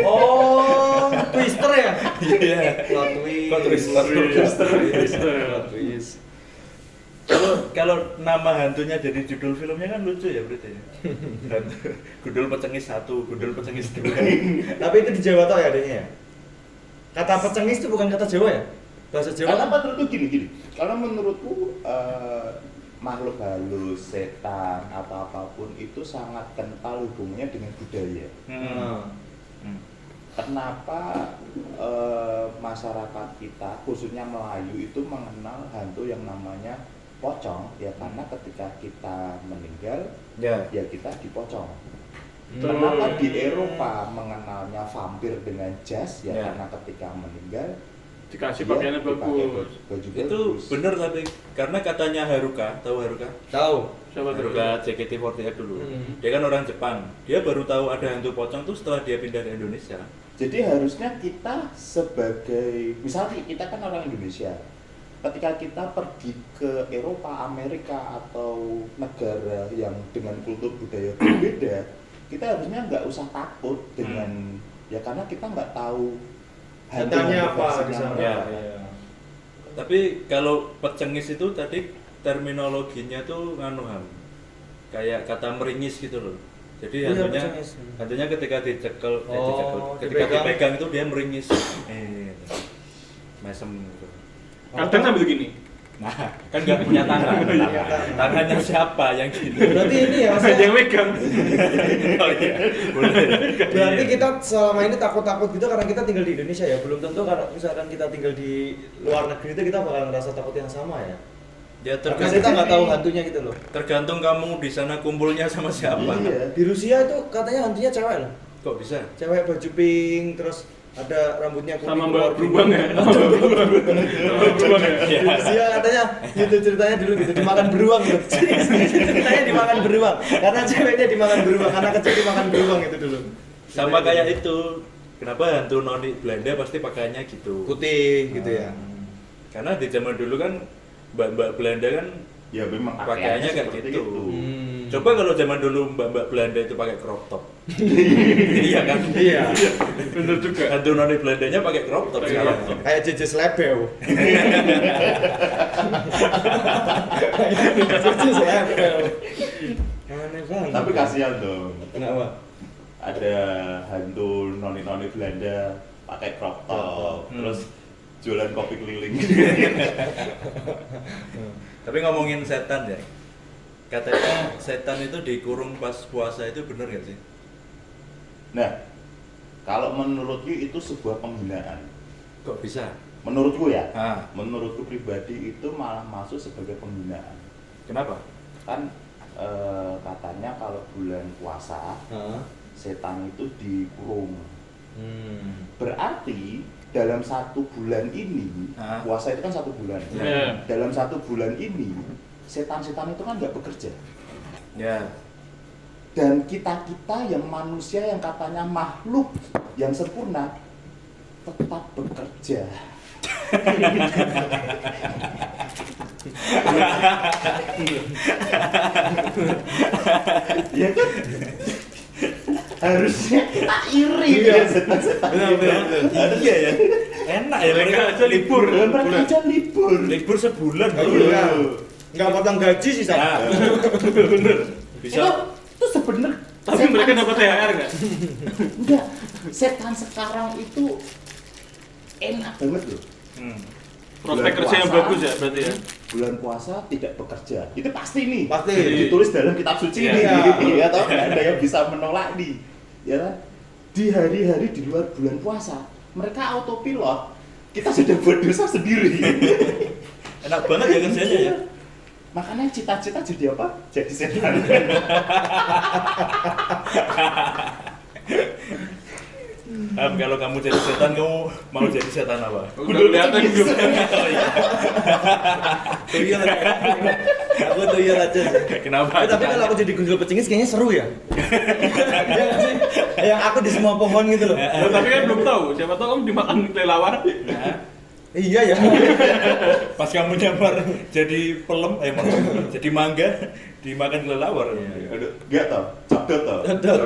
Oh, twister ya? Iya. Plot twist. Kok twister? Plot twist. Kalau nama hantunya jadi judul filmnya kan lucu ya berarti ya. Gundul Pecengis 1, Gundul Pecengis 2. Tapi itu di Jawa toh ya adanya ya? Kata pecengis itu bukan kata Jawa ya? Bahasa Jawa. Karena menurutku gini. Kalau menurutku makhluk halus, setan atau apapun itu sangat kental hubungannya dengan budaya. Hmm. kenapa masyarakat kita khususnya Melayu itu mengenal hantu yang namanya pocong ya karena ketika kita meninggal Ya. ya kita dipocong. Kenapa di Eropa mengenalnya vampir dengan jas ya, Ya. karena ketika meninggal Dikasih dia pakaiannya dipakai bagus. baju Itu bagus. bener tadi karena katanya Haruka, tahu Haruka? Tahu. Siapa tuh? Haruka JKT48 dulu. Hmm. Dia kan orang Jepang. Dia baru tahu ada hantu pocong tuh setelah dia pindah ke Indonesia. Jadi harusnya kita sebagai misalnya kita kan orang Indonesia. Ketika kita pergi ke Eropa, Amerika atau negara yang dengan kultur budaya berbeda, kita harusnya nggak usah takut dengan ya karena kita nggak tahu Katanya apa versi di yang sana? mereka. Ya. Tapi kalau pecengis itu tadi terminologinya tuh nganu Ham. Kayak kata meringis gitu loh. Jadi Iya, hantunya pecengis. hantunya ketika dicekel, Oh, ketika dipegang. dipegang itu dia meringis. Mesem gitu. Kadang sambil gini. Nah, kan nggak punya tangan. Iya, Tangannya siapa yang gitu? Berarti ini ya Ada maksudnya yang megang. Oh iya, boleh. berarti Iya. kita selama ini takut-takut gitu karena kita tinggal di Indonesia ya. Belum tentu kalau misalkan kita tinggal di luar negeri itu kita bakal ngerasa takut yang sama ya. Ya Karena kita nggak tahu hantunya gitu loh. tergantung kamu di sana kumpulnya sama siapa. Iya. Di Rusia itu katanya hantunya cewek loh. Kok bisa? Cewek baju pink terus ada rambutnya kuning. Sama keluar Mbak Berubang ya. bulu. Sama Berubang ya. Di Rusia katanya gitu ceritanya dulu gitu dimakan beruang gitu. Ceritanya dimakan beruang karena ceweknya dimakan beruang, anak kecil dimakan beruang itu dulu. Sama kayak itu. Kenapa hantu noni Belanda pasti pakainya gitu? Putih gitu ya. Karena di zaman dulu kan mbak-mbak Belanda kan Ya memang pakaiannya kayak seperti gitu. itu. Coba kalau zaman dulu mbak-mbak Belanda itu pakai crop top. Iya kan? Iya. Bener juga. Hantu noni Belandanya pakai crop top Pakai sekarang. crop top. Kayak jejes lebeu. Jejes lebeu. Aneh banget. Tapi kasihan dong. Kenapa? Ada hantu noni-noni Belanda pakai crop top, terus jualan kopi keliling. Tapi ngomongin setan ya. Katanya setan itu dikurung pas puasa itu bener gak sih? Nah, kalau menurutku itu sebuah penghinaan. Kok bisa? Menurutku ya, Ah, menurutku pribadi itu malah masuk sebagai penghinaan. kenapa? Kan katanya kalau bulan puasa setan itu dikurung. Berarti dalam 1 bulan ini, Ah. puasa itu kan 1 bulan. Ya. Dalam 1 bulan ini, setan-setan itu kan nggak bekerja. Ya. Dan kita-kita yang manusia yang katanya makhluk yang sempurna tetap bekerja. Ya kan? Harusnya kita iri dengan setan-setan itu. Iya ya. Enak ya Mereka aja libur. Mereka aja libur. Libur sebulan. Oh, iya. Nggak potong gaji sih Nah, saya. bener. Bisa. Itu sebenarnya Tapi mereka dapat THR nggak? enggak. Setan sekarang itu enak banget loh. Prospek Bulan kerja yang puasa. bagus ya berarti ya. Bulan puasa tidak bekerja. Itu pasti nih. Pasti. Ditulis dalam kitab suci Iya. nih. Ya toh, nggak ada yang bisa menolak nih. Ya kan? Di hari-hari di luar bulan puasa, mereka autopilot. Kita sudah buat dosa sendiri. Enak banget ya kerjanya ya. Makanya cita-cita jadi apa? Jadi setan. Kalau kamu jadi setan, kamu mau jadi setan apa? Udah kelihatan belum? Tuyul aja. Aku tuyul aja sih. Kenapa? Tapi kalau aku jadi gundul pecingis kayaknya seru ya. Iya nggak sih? Yang aku di semua pohon gitu loh. Loh, tapi kan belum tahu. Siapa tahu kamu dimakan kelelawar. Nah, Iya ya. pas kamu nyamar jadi pelem, jadi mangga, dimakan kelelawar. Aduh, enggak toh, codot toh. Codot.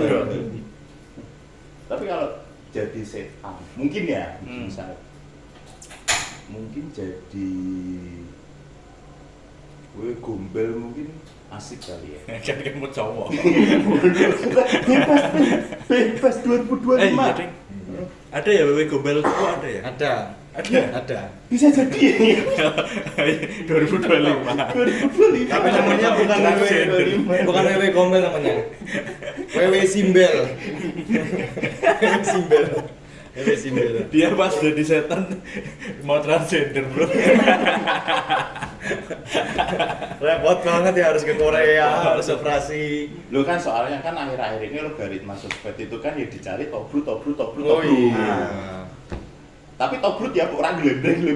Tapi kalau jadi setan, mungkin ya, Hmm. misalnya, mungkin jadi gue gombel mungkin asik kali ya. Kan kamu cowok. bebas 2025. Iya, Ding. Ada ya wewe gombel cowok ada ya? Ada. Ada. Bisa jadi. 2025. 2025. Tapi namanya bukan bukan wewe gombel namanya. Wewe simbel. Wewe simbel. Dia pas jadi setan mau transgender bro. Repot banget ya, harus ke Korea, harus operasi. Lo kan soalnya kan akhir-akhir ini logaritma sosmed itu kan ya dicari tobrut. Oh iya. Tapi tobrut ya orang gelebreng.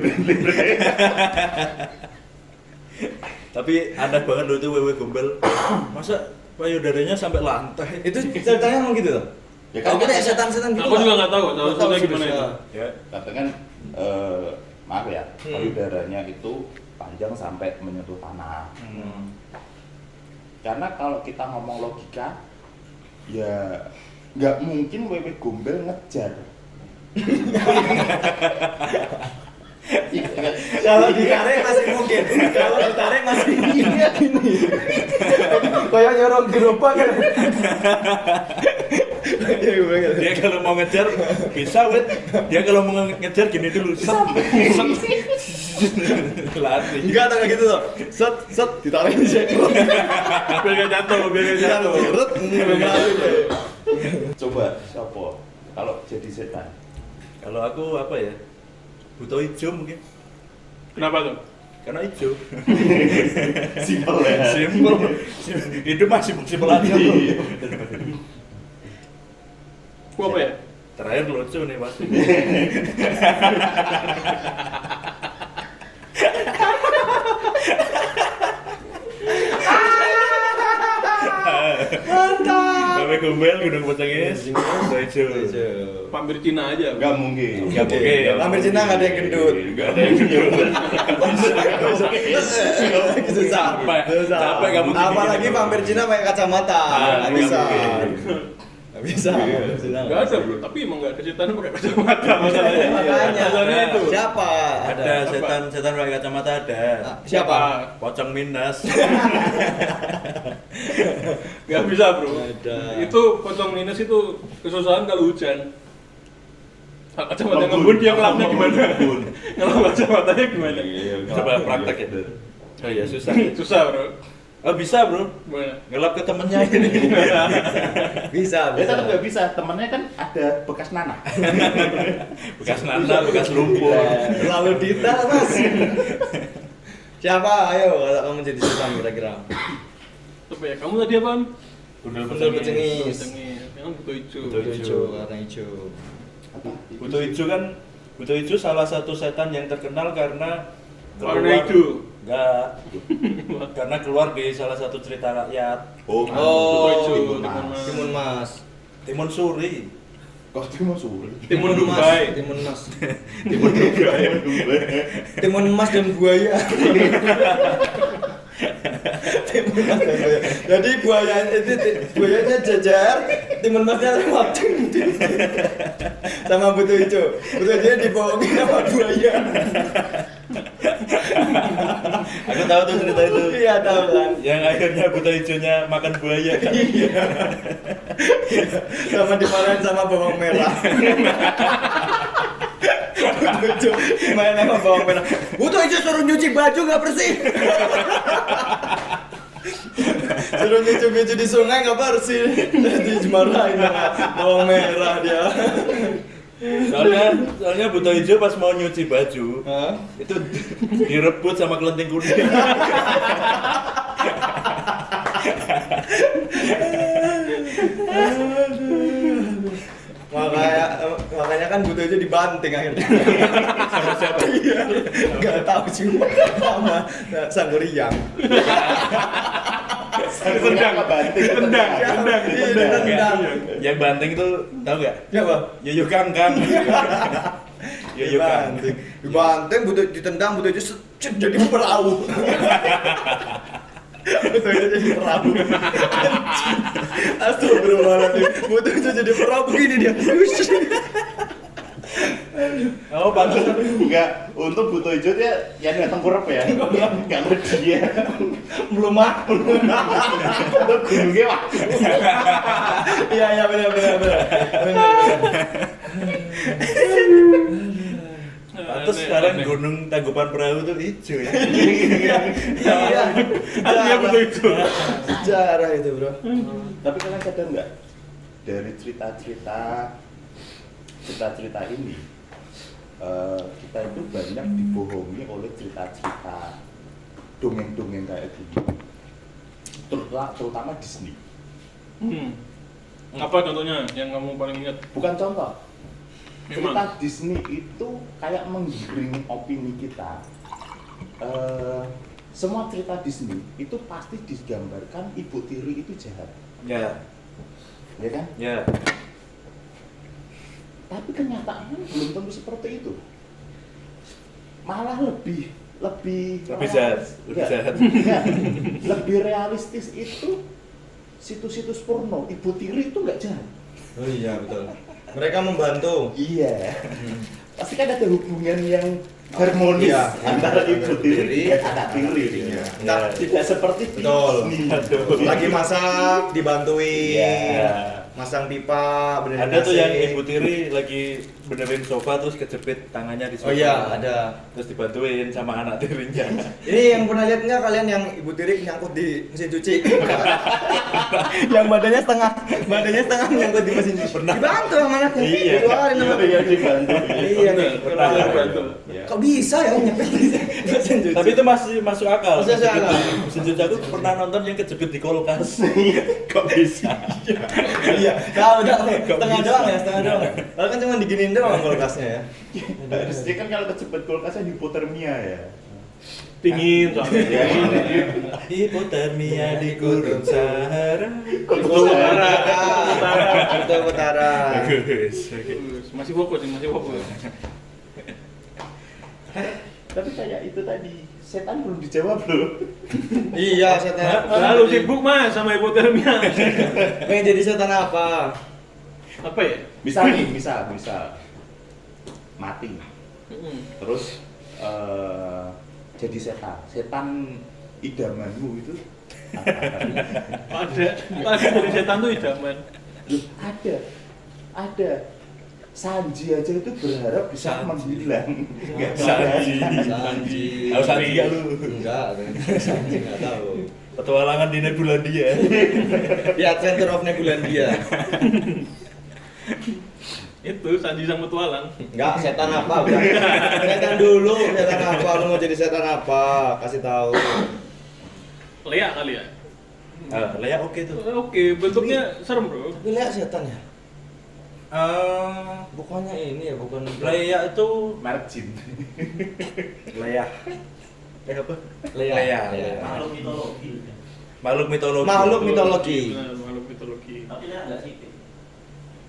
Tapi aneh banget loh itu wewe gombel. Masa payudaranya sampai lantai? Itu ceritanya emang gitu tuh? Ya Kalau kan kita setan-setan gitu. Aku juga nggak tahu, Nggak soalnya sih, gimana bisa. itu. Ya. katakan maaf ya, payudaranya itu panjang sampai menyentuh tanah. Karena kalau kita ngomong logika, ya nggak mungkin wewe gombel ngejar. Kalau ditarik masih mungkin. Kalau ditarik masih iya ini. Kayak nyorong gerobak kan. Dia kalau mau ngejar bisa wet. Dia kalau mau ngejar gini dulu. Lari. Enggak ada kayak gitu tuh. Set ditarik aja. Biar nggak jatuh, biar nggak jatuh. Rut, lari deh. Coba siapa kalau jadi setan? Kalau aku apa ya? Buto hijau mungkin. Kenapa tuh? Karena hijau. Simpel ya. Simpel. Hidup masih simpel aja bro. Gua apa ya? Terakhir lucu nih pasti. Mantap. Wewe gombel gunung pocengis. Buto hijau. Pampir Cina aja. Nggak mungkin. Nggak mungkin. Hampir Cina nggak ada yang gendut. Nggak ada yang gendut. Susah. Capek kamu gini-gini. Apalagi vampir Cina pakai kacamata. Nggak bisa. Nggak bisa. Nggak ada bro, tapi emang nggak ada setan pakai kacamata masalahnya. Makanya. Masalahnya itu. Siapa? Ada setan pakai kacamata ada. Siapa? Pocong minus. Nggak bisa bro. Ada. Itu pocong minus itu kesusahan kalau hujan. Kalau kacamata ngebun dia ngelapnya gimana? Ngelap kacamatanya gimana? Coba praktek ya. Oh iya susah. Susah bro. Oh bisa bro. Gimana? Ngelap ke temennya ini. Bisa, Ya tetap nggak bisa. Temennya kan ada bekas nanah. Bekas nana, bekas lumpur. Terlalu detail mas. Siapa? Ayo kalau kamu jadi setan kira-kira. Coba ya, kamu tadi apa? Gundul Betul pecengis. pecengis. Yang butuh hijau. Butuh Hijau, warna hijau. Buto hijau kan, Buto hijau salah satu setan yang terkenal karena Warna hijau. Enggak. Karena keluar di salah satu cerita rakyat. Oh, hijau, Timun Mas. Timun Suri. Kok timun suri? Timun Dubai. Timun Mas. Timun Dubai. Timun Mas dan buaya. Timun Mas dan buaya. Jadi buaya itu buayanya jajar, timun Masnya lewat. Sama butuh hijau. Butuh hijau dibohongin sama buaya. Aku tahu tuh cerita itu. Iya tahu kan. Yang akhirnya Buto hijaunya makan buaya kan. Iya. Sama dimarahin sama bawang merah. Butuh hijau main sama bawang merah. Butuh hijau suruh nyuci baju nggak bersih. Suruh nyuci baju di sungai nggak bersih. Jadi dimarahin sama bawang merah dia. Soalnya Buto hijau pas mau nyuci baju, Hah? itu direbut sama kelenting kuning. Makanya kan butuh itu dibanting akhirnya. Sama siapa? Iya. Enggak tahu cuma sama Sangguriang. Tendang. Tendang. Iya, ditendang. Yang banting itu tahu nggak? Siapa? Yoyo Kangkang. Yoyo Kangkang. Dibanting, butuh ditendang, butuh itu jadi perahu. Butuh itu jadi perahu. Astagfirullahaladzim. Butuh itu jadi perahu begini dia. Oh, pantas. Enggak, untuk butuh hijau dia yang nggak tengkurap ya. Kalau dia belum mampu. Untuk gunungnya wah. Iya benar. Pantas sekarang gunung Tangkuban Perahu tuh hijau ya. Iya. Artinya butuh hijau. Sejarah itu, Bro. Tapi kalian sadar nggak dari cerita-cerita cerita-cerita ini kita itu banyak dibohongi oleh cerita-cerita dongeng-dongeng kayak gini, terutama Disney. Apa contohnya yang kamu paling ingat? Bukan contoh, cerita Memang. Disney itu kayak menggiring opini kita. Semua cerita Disney itu pasti digambarkan ibu tiri itu jahat, Ya, ya kan? ya. Tapi kenyataannya belum tentu seperti itu. Malah lebih jahat, lebih Enggak, jahat. enggak. Lebih realistis itu situs-situs porno. Ibu tiri itu nggak jahat. Oh iya betul. Mereka membantu. Iya. Pasti kan ada hubungan yang harmonis Iya, antara ibu tiri dan dan anak tiri. Iya. Nah, tidak seperti Betul. Disney. Lagi masak dibantuin. Iya. Masang pipa, benerin Ada tuh AC. yang ibu tiri lagi benerin sofa terus kejepit tangannya di sofa. Oh iya, ada. Terus dibantuin sama anak tirinya. Ini yang pernah lihat nggak kalian yang ibu tiri nyangkut di mesin cuci? Yang badannya setengah nyangkut di mesin cuci. Pernah. Dibantu sama anaknya. Iya. Dikeluarin sama Iya, dibantu. Iya nih. Pernah. Bantu. Iya. Kok bisa ya nyepet di mesin cuci? Tapi itu masih masuk akal. Masuk akal. Mesin cuci aku pernah nonton yang kejepit di kulkas. Kok bisa? Iya, tahu udah setengah doang ya, setengah doang. Kalau kan cuma diginiin doang kulkasnya ya. Dia kan kalau kejepit kulkasnya hipotermia ya. Dingin soalnya. Iya. Hipotermia di gurun Sahara. Utara. Itu utara. Bagus. Oke. Masih fokus sih, masih fokus. Tapi kayak itu tadi, setan belum dijawab loh. Iya, setan. Lalu sibuk mas sama hipotermia. Pengen jadi setan apa? Apa ya? Bisa nih, bisa mati. Terus jadi setan idamanmu itu apa? Ada jadi setan tuh idaman. Loh, ada Sanji aja itu berharap bisa menghilang. Nggak Sanji. Sanji. Tahu Sanji nggak lu? Enggak, Sanji enggak tahu. Petualangan di Nebulandia. Di Adventure of Nebulandia. Itu Sanji sang petualang. Enggak, setan apa? Udah. Setan dulu, setan apa? Lu mau jadi setan apa? Kasih tahu. Lea kali ya? Leia oke tuh. Oke, bentuknya serem bro. Tapi lihat setan ya. Bukannya ini ya, bukan Leia itu merek jin. Leia. Apa? Leia. Makhluk mitologi. Makhluk mitologi. Makhluk mitologi. Benar, makhluk mitologi. Tapi dia nggak sipit.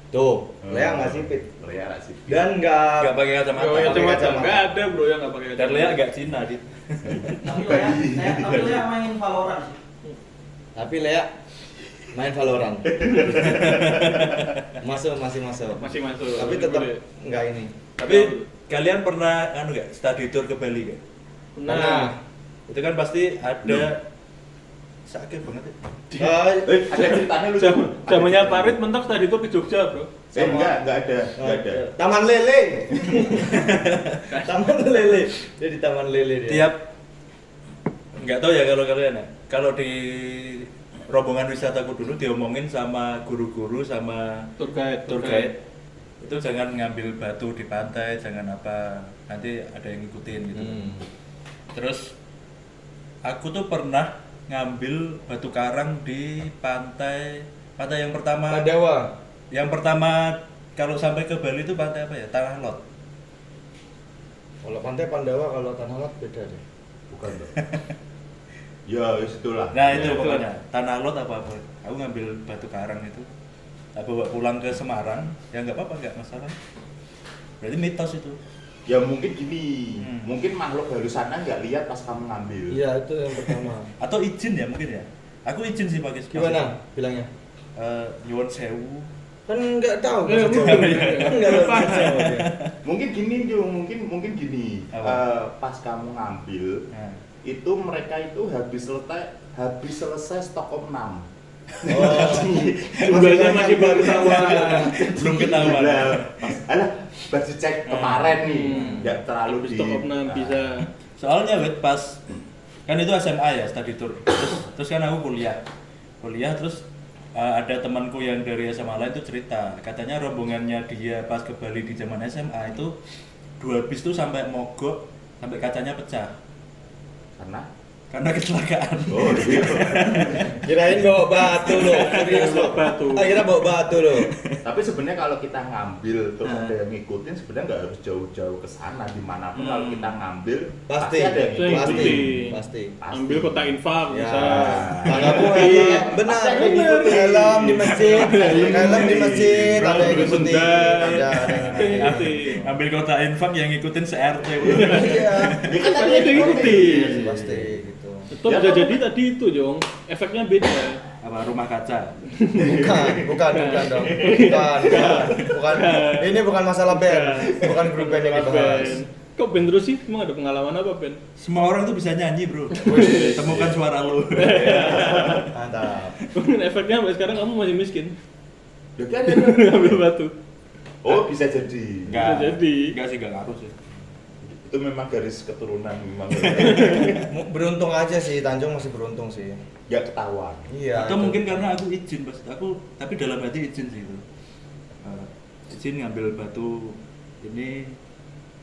Tuh, Leia nggak sipit. Leia nggak sipit. Dan Nggak nggak pakai kacamata. Gak pakai kacamata. kacamata. Nggak ada bro yang nggak pakai Dan kacamata. Leia agak Cina, Dit. Tapi Lea main Valorant sih. Tapi Leia main Valorant. Masih masuk. Masih masuk. Tapi Masih tetap boleh. nggak ini. Tapi kalian pernah anu nggak study tour ke Bali nggak? Nah, Itu kan pasti ada sakit banget ya. Ada ceritanya lu. zamannya Parit mentok tadi tuh ke Jogja bro. Enggak ada. Taman Lele. Taman Lele. Dia di Taman Lele dia. Tiap nggak tahu ya kalau kalian ya. Kalau di rombongan wisataku dulu diomongin sama guru-guru sama Tour guide. tour guide itu jangan ngambil batu di pantai, jangan apa, nanti ada yang ngikutin gitu. Terus aku tuh pernah ngambil batu karang di pantai yang pertama. Pandawa. Yang pertama kalau sampai ke Bali itu pantai apa ya? Tanah Lot. Kalau pantai Pandawa, kalau Tanah Lot beda deh. Bukan dong. Ya, itulah. Nah itu Ya. pokoknya Tanah Lot apa. Aku ngambil batu karang itu, aku bawa pulang ke Semarang, ya nggak apa-apa, nggak masalah. Berarti mitos itu. Ya mungkin gini, Hmm. mungkin makhluk halus sana nggak lihat pas kamu ngambil. Iya, itu yang pertama. Atau izin ya mungkin ya. Aku izin sih pakai. Gimana bilangnya? Nyuwun sewu. Kan nggak tahu. Eh, bahasa Jawa. Kan nggak tahu bahasa Jawa dia. Mungkin gini Jo, mungkin gini. Apa? Pas kamu ngambil, Nah. itu mereka itu habis selesai stok opnam. Jumlahnya masih baru ketahuan. Belum ketahuan. Alah, baru cek kemarin nih, nggak terlalu Habis di. stok opnam bisa. Soalnya wait pas kan itu SMA ya study tour. Terus kan aku kuliah terus ada temanku yang dari SMA lain tuh cerita, katanya rombongannya dia pas ke Bali di zaman SMA itu 2 bis tuh sampai mogok, sampai kacanya pecah karena kecelakaan. Oh, iya. Kirain bawa batu loh, serius loh. Batu. Kira bawa batu loh. Tapi sebenarnya kalau kita ngambil terus ada yang ngikutin, sebenarnya nggak harus jauh-jauh ke sana, dimanapun kalau kita ngambil Pasti ada yang Pasti. ngikutin. Pasti. Ambil kotak infak Ya, misalnya. tanggapu helm, benar, helm di masjid, helm di masjid, ada yang ngikutin, ada yang ngikutin. Ambil kota infak yang ngikutin se-RT. Iya, Ya kan tadi Ada yang ngikutin. pasti gitu. Itu bisa jadi tadi itu Jong, efeknya beda. Apa rumah kaca? Bukan dong. Bukan. Ini bukan masalah band, bukan grup band yang dibahas. Kok band terus sih? Emang ada pengalaman apa band? Semua orang tuh bisa nyanyi, Bro. Temukan suara lu. Mantap. Efeknya sampai sekarang kamu masih miskin. Ya kan ada. Ambil batu. Oh, bisa jadi. Bisa jadi. Enggak sih, enggak ngaruh sih. Itu memang garis keturunan memang. Beruntung aja sih, Tanjung masih beruntung sih. Nggak ketahuan. Iya. Atau itu. mungkin karena aku izin, Mas. Tapi dalam hati izin sih itu. Izin ngambil batu ini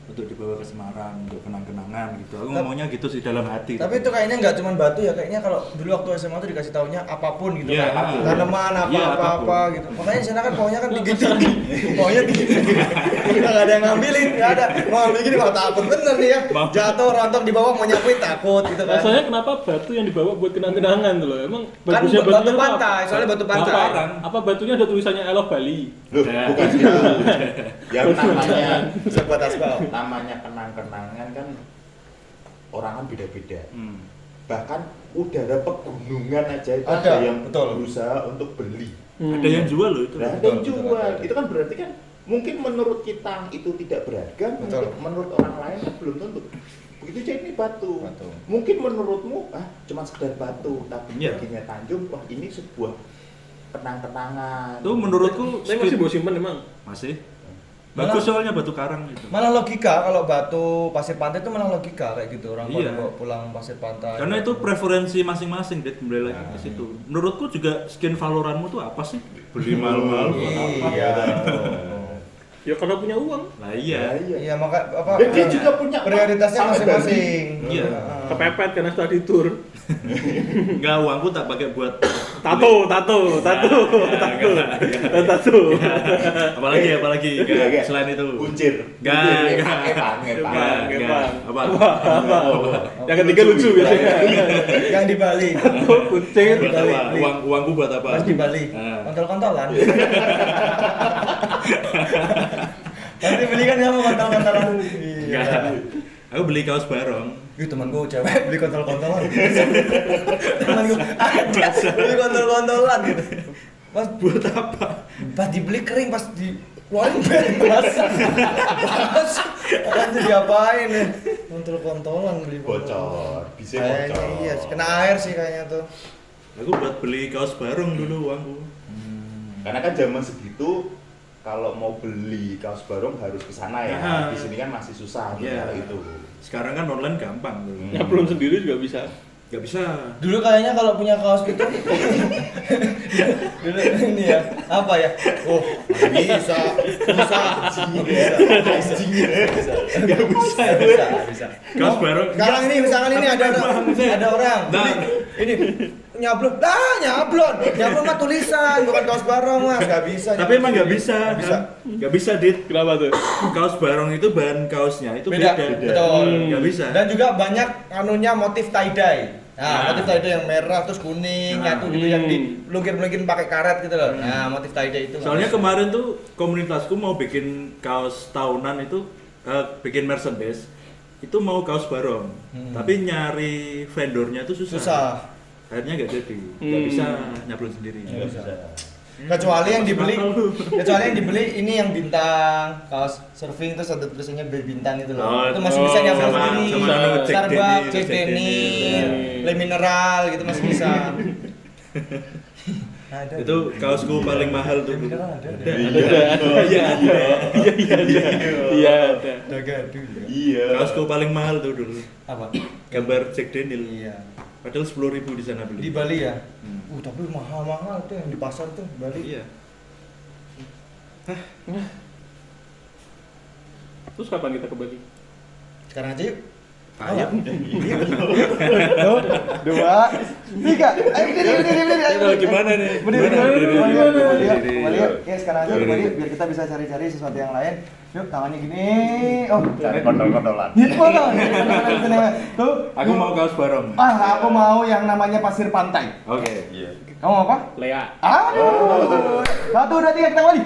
untuk dibawa ke Semarang untuk kenang-kenangan gitu. Aku ngomongnya gitu sih dalam hati. Tapi itu kayaknya nggak cuma batu ya, kayaknya kalau dulu waktu SMA tuh dikasih taunya apapun gitu Iya, kan. apapun. Tanaman Iya, apa-apa gitu. Makanya di sana kan pohonnya kan tinggi-tinggi. Pohonnya tinggi-tinggi. Udah nggak ada yang ngambilin, nggak ada. Mau ambil gini mau takut bener nih ya. Jatuh rontok di bawah mau nyapuin takut gitu kan. Rasanya kenapa batu yang dibawa buat kenang-kenangan tuh loh? Emang Kan bagusnya batu batunya pantai, apa? soalnya batu pantai. Apa batunya ada tulisannya I love Bali? Loh, bukan sih. Yang namanya Sebuat aspal. kenang-kenangan kan orang kan beda-beda. Hmm. Bahkan udara pegunungan aja itu Ada, ada yang betul. berusaha untuk beli. Ada yang jual loh itu. Nah, ada yang jual. Itu kan berarti kan mungkin menurut kita itu tidak beragam, Betul. mungkin menurut orang lain kan belum tentu. Begitu aja ini batu. Mungkin menurutmu cuma sekedar batu, tapi Iya. baginya Tanjung, wah ini sebuah kenang-kenangan. Itu menurutku Tapi masih bawa simpen emang? masih bagus soalnya batu karang itu. Malah logika kalau batu pasir pantai itu malah logika kayak gitu orang Iya. bawa pulang pasir pantai. Karena itu preferensi masing-masing, Dit, kembali lagi ke situ. Menurutku juga skin Valorantmu tuh apa sih? Beli mahal-mahal buat apa? Iya. Ya karena punya uang. Lah iya. Iya maka apa? Dan dia juga punya prioritasnya sampai masing-masing. Iya. Kepepet karena setelah di tour. Enggak, uangku tak pakai buat Tato. apalagi Enggak. selain itu. Kuncir. Enggak. Ngepang. Apa? Yang ketiga lucu biasanya. Yang di Bali. Kuncir. Buat apa? Uangku buat apa? Pas di Bali. Ah. Kontol-kontolan. Nanti beli kan ya mau kontol-kontolan. Iya. Enggak. Aku beli kaos barong. Ih temanku cewek beli kontol-kontolan. Temanku ada beli kontol-kontolan gitu. Pas Buat apa? pas dibeli kering, pas di keluarin basah. Kan jadi apain ya? Kontol-kontolan beli Bocor. Bisa Kayaknya bocor. iya, kena air sih kayaknya tuh. Aku buat beli kaos barong dulu uangku. Karena kan zaman segitu kalau mau beli kaos barong harus ke sana ya. Aha. Di sini kan masih susah Iya. nyari itu. Sekarang kan online gampang tuh. Nyablon sendiri juga bisa. Gak bisa. Dulu kayaknya kalau punya kaos gitu dulu ini ya apa ya, oh bisa Kaos barong. sekarang ini misalkan ini ada orang Nah. ini nyablon mah tulisan bukan kaos barong mas, nggak bisa Tapi emang nggak bisa. Nggak bisa. Nggak bisa, Dit. Kenapa tuh? Kaos barong itu bahan kaosnya itu beda, beda. betul. Nggak bisa. Dan juga banyak anunya motif tie dye. Nah, Nah. motif tie dye yang merah terus kuning, Nah. nyatu gitu yang dilukir-lukirin pakai karet gitu loh. Nah, motif tie dye itu. Soalnya kemarin tuh komunitasku mau bikin kaos tahunan itu, bikin merchandise. Itu mau kaos barong. Tapi nyari vendornya tuh susah. Akhirnya nggak jadi. Nggak bisa nyablon sendiri. Nggak bisa. Kecuali yang dibeli ini yang bintang, kaos surfing terus ada tulisannya bintang itu loh. Oh, Itu masih bisa nyablon sama- sendiri. sama anu, Jack Starbucks, Daniel, Jack Jack Daniel. Daniel, Le Mineral gitu masih bisa. Ada. Itu kaosku paling mahal tuh. Mineral ada. Iya ada. Ada gaduh. Iya. Kaosku paling mahal tuh dulu. Apa? Gambar Jack Daniel. Iya. Padahal 10.000 di sana beli. Di Bali ya? Hmm. Tapi mahal-mahal tuh yang di pasar tuh Bali. Iya. Terus kapan kita ke Bali? Sekarang aja yuk. Ayo. 1, 2, 3. Ayo berdiri. Gimana nih? Berdiri. Kembali yuk. Ya sekarang aja Berdiri. kembali biar kita bisa cari-cari sesuatu yang lain. Yuk tangannya gini. Oh, Cari kondol-kondolan. Tuh. Aku mau kaos bareng. Aku mau yang namanya pasir pantai. Oke. Iya. Kamu mau apa? Lea. Aduh. 1, 2, 3 kita kembali.